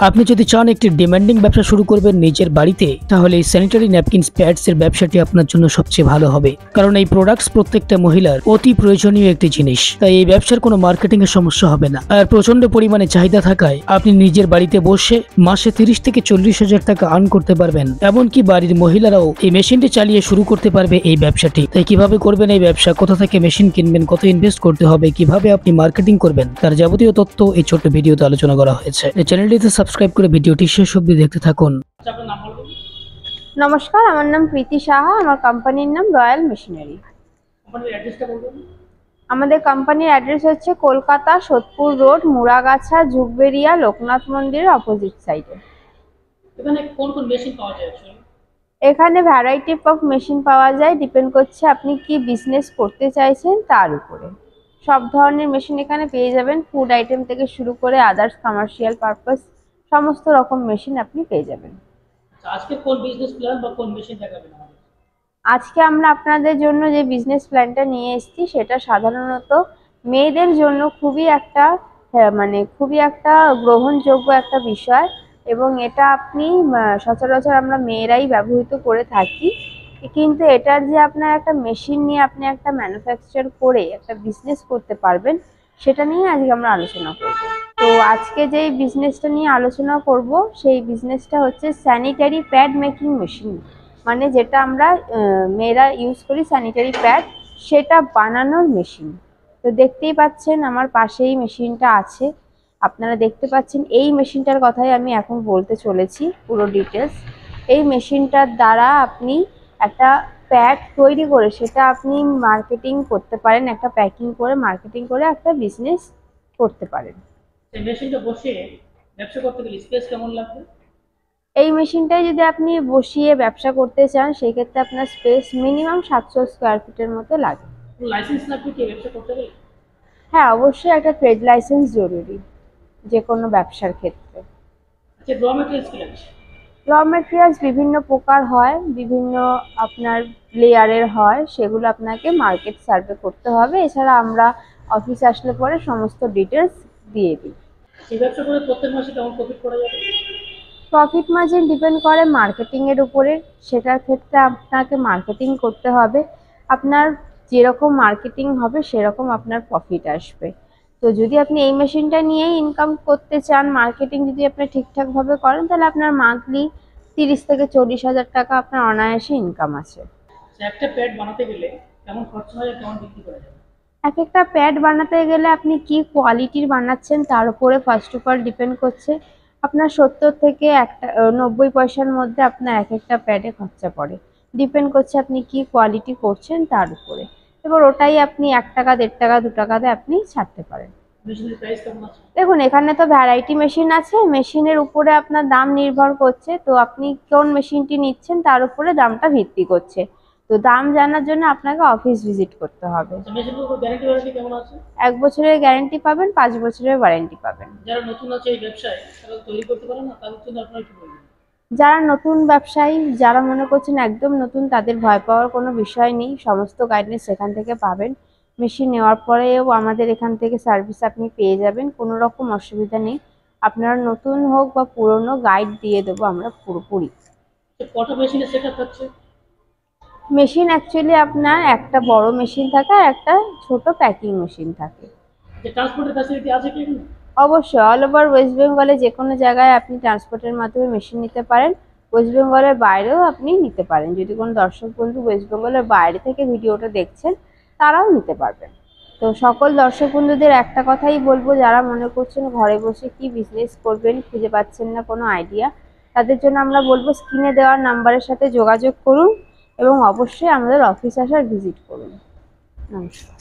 আপনি যদি চান একটি ডিমান্ডিং ব্যবসা শুরু করবেন নিজের বাড়িতে, তাহলে এই স্যানিটারি ন্যাপকিনস প্যাডস এর ব্যবসাটি আপনার জন্য সবচেয়ে ভালো হবে। কারণ এই প্রোডাক্টস প্রত্যেকটা মহিলার অতি প্রয়োজনীয় একটি জিনিস, তাই এই ব্যবসার কোনো মার্কেটিং এর সমস্যা হবে না। আর প্রচন্ড পরিমাণে চাহিদা থাকায় আপনি নিজের বাড়িতে বসে মাসে 30 থেকে 40,000 টাকা আর্ন করতে পারবেন। এমনকি বাড়ির মহিলারাও এই মেশিনটি চালিয়ে শুরু করতে পারবে এই ব্যবসাটি। তাই কিভাবে করবেন এই ব্যবসা, কোথা থেকে মেশিন কিনবেন, কত ইনভেস্ট করতে হবে, কিভাবে আপনি মার্কেটিং করবেন, তার যাবতীয় তথ্য এই ছোট্ট ভিডিওতে আলোচনা করা হয়েছে। এই চ্যানেলটিতে সাবস্ক্রাইব করে ভিডিওটি শেষ অবধি দেখতে থাকুন। নমস্কার, আমার নাম প্রীতি সাহা। আমার কোম্পানির নাম রয়্যাল মেশিনারি। আমাদের কোম্পানির অ্যাড্রেস হচ্ছে কলকাতা সোদপুর রোড, মুড়াগাছা, যুগবেরিয়া, লোকনাথ মন্দিরের অপোজিট সাইডে। এখানে কোন কোন মেশিন পাওয়া যায়? এখানে ভ্যারাইটি অফ মেশিন পাওয়া যায়, ডিপেন্ড করছে আপনি কি বিজনেস করতে চাইছেন তার উপরে। সব ধরনের মেশিন এখানে পেয়ে যাবেন, ফুড আইটেম থেকে শুরু করে আদার্স কমার্শিয়াল পারপাস সমস্ত রকম মেশিন আপনি পেয়ে যাবেন। আজকে কোন বিজনেস প্ল্যান বা কোন মেশিন দেখাবেন আমাদের? আজকে আমরা আপনাদের জন্য যে বিজনেস প্ল্যানটা নিয়ে এসেছি সেটা সাধারণত মেয়েদের জন্য খুবই একটা গ্রহণযোগ্য একটা বিষয়, এবং এটা আপনি সচরাচর আমরা মেয়েরাই ব্যবহৃত করে থাকি। কিন্তু এটার যে আপনার একটা মেশিন নিয়ে আপনি একটা ম্যানুফ্যাকচার করে একটা বিজনেস করতে পারবেন, সেটা নিয়ে আজকে আমরা আলোচনা করব। তো আজকে যেই বিজনেসটা নিয়ে আলোচনা করব সেই বিজনেসটা হচ্ছে স্যানিটারি প্যাড মেকিং মেশিন, মানে যেটা আমরা মেয়েরা ইউজ করি স্যানিটারি প্যাড, সেটা বানানোর মেশিন। তো দেখতেই পাচ্ছেন আমার পাশেই মেশিনটা আছে, আপনারা দেখতে পাচ্ছেন। এই মেশিনটার কথাই আমি এখন বলতে চলেছি পুরো ডিটেলস। এই মেশিনটার দ্বারা আপনি একটা প্যাড তৈরি করে সেটা আপনি মার্কেটিং করতে পারেন, একটা প্যাকিং করে মার্কেটিং করে একটা বিজনেস করতে পারেন। এই মেশিনটা বসিয়ে ব্যবসা করতে গেলে স্পেস কেমন লাগবে? এই মেশিনটাই যদি আপনি বসিয়ে ব্যবসা করতে চান সেই ক্ষেত্রে আপনার স্পেস মিনিমাম 700 স্কোয়ার ফিটের মতো লাগে। লাইসেন্স লাগবে কি ব্যবসা করতে গেলে? হ্যাঁ, অবশ্যই একটা ট্রেড লাইসেন্স জরুরি যে কোনো ব্যবসার ক্ষেত্রে। আচ্ছা, র মেটেরিয়ালস কি লাগছে? র মেটেরিয়ালস বিভিন্ন প্রকার হয়, বিভিন্ন আপনার লেয়ারের হয়, সেগুলো আপনাকে মার্কেট সার্ভে করতে হবে। এছাড়া আমরা অফিস আসলে পরে সমস্ত ডিটেলস দিয়ে দিই। এই ব্যবসা করে প্রত্যেক মাসে কেমন প্রফিট করা যাবে? প্রফিট মার্জিন ডিপেন্ড করে মার্কেটিংয়ের উপরে। সেটার ক্ষেত্রে আপনাকে মার্কেটিং করতে হবে, আপনার যেরকম মার্কেটিং হবে সেরকম আপনার প্রফিট আসবে। তো যদি আপনি এই মেশিনটা নিয়েই ইনকাম করতে চান, মার্কেটিং যদি আপনি ঠিকঠাকভাবে করেন, তাহলে আপনার মান্থলি 30 থেকে 40,000 টাকা আপনার অনায়াসে ইনকাম আছে। একটা প্যাড বানাতে গেলে কেমন খরচা হয়, কেমন বিক্রি করা যাবে? এক একটা প্যাড বানাতে গেলে আপনি কি কোয়ালিটির বানাচ্ছেন তার উপরে ফার্স্ট অফ অল ডিপেন্ড করছে। আপনার 70 থেকে 90 পয়সার মধ্যে আপনার এক একটা প্যাডে খরচা পড়ে, ডিপেন্ড করছে আপনি কি কোয়ালিটি করছেন তার উপরে। এবার ওটাই আপনি 1 টাকা, 1.5 টাকা, 2 টাকাতে আপনি ছাড়তে পারেন। মেশিনের প্রাইস কেমন আছে? দেখুন, এখানে তো ভ্যারাইটি মেশিন আছে, মেশিনের উপরে আপনার দাম নির্ভর করছে। তো আপনি কোন মেশিনটি নিচ্ছেন তার উপরে দামটা ভিত্তি করছে। তো দাম জানার জন্য আপনাকে অফিস ভিজিট করতে হবে। মেশিনের উপর গ্যারান্টি ওয়ারেন্টি কেমন আছে? 1 বছরের গ্যারান্টি পাবেন, 5 বছরের ওয়ারেন্টি পাবেন। যারা নতুন আছে এই ব্যবসায়, তারা তৈরি করতে পারে না, তাদের জন্য আপনারা কি বলবেন? যারা নতুন ব্যবসায়ী, যারা মনে করছেন একদম নতুন, তাদের ভয় পাওয়ার কোনো বিষয় নেই, সমস্ত গাইডেন্স এখান থেকে পাবেন। মেশিন নেওয়ার পরেও আমাদের এখান থেকে সার্ভিস আপনি পেয়ে যাবেন, কোনো রকম অসুবিধা নেই। আপনারা নতুন হোক বা পুরনো, গাইড দিয়ে দেবো আমরা পুরোপুরি। কটা মেশিনের সেটআপ থাকছে? মেশিন অ্যাকচুয়ালি আপনার একটা বড় মেশিন থাকে আর একটা ছোট প্যাকিং মেশিন থাকে। ট্রান্সপোর্টের ফ্যাসিলিটি আছে কি এখানে? অবশ্যই অল ওভার ওয়েস্ট বেঙ্গলে যে কোনো জায়গায় আপনি ট্রান্সপোর্টের মাধ্যমে মেশিন নিতে পারেন। ওয়েস্ট বেঙ্গলের বাইরেও আপনি নিতে পারেন, যদি কোনো দর্শক বন্ধু ওয়েস্ট বেঙ্গলের বাইরে থেকে ভিডিওটা দেখছেন তারাও নিতে পারবেন। তো সকল দর্শক বন্ধুদের একটা কথাই বলবো, যারা মনে করছেন ঘরে বসে কি বিজনেস করবেন, খুঁজে পাচ্ছেন না কোনো আইডিয়া, তাদের জন্য আমরা বলবো স্ক্রিনে দেওয়া নাম্বারের সাথে যোগাযোগ করুন এবং অবশ্যই আমাদের অফিস আসার ভিজিট করুন। নমস্কার।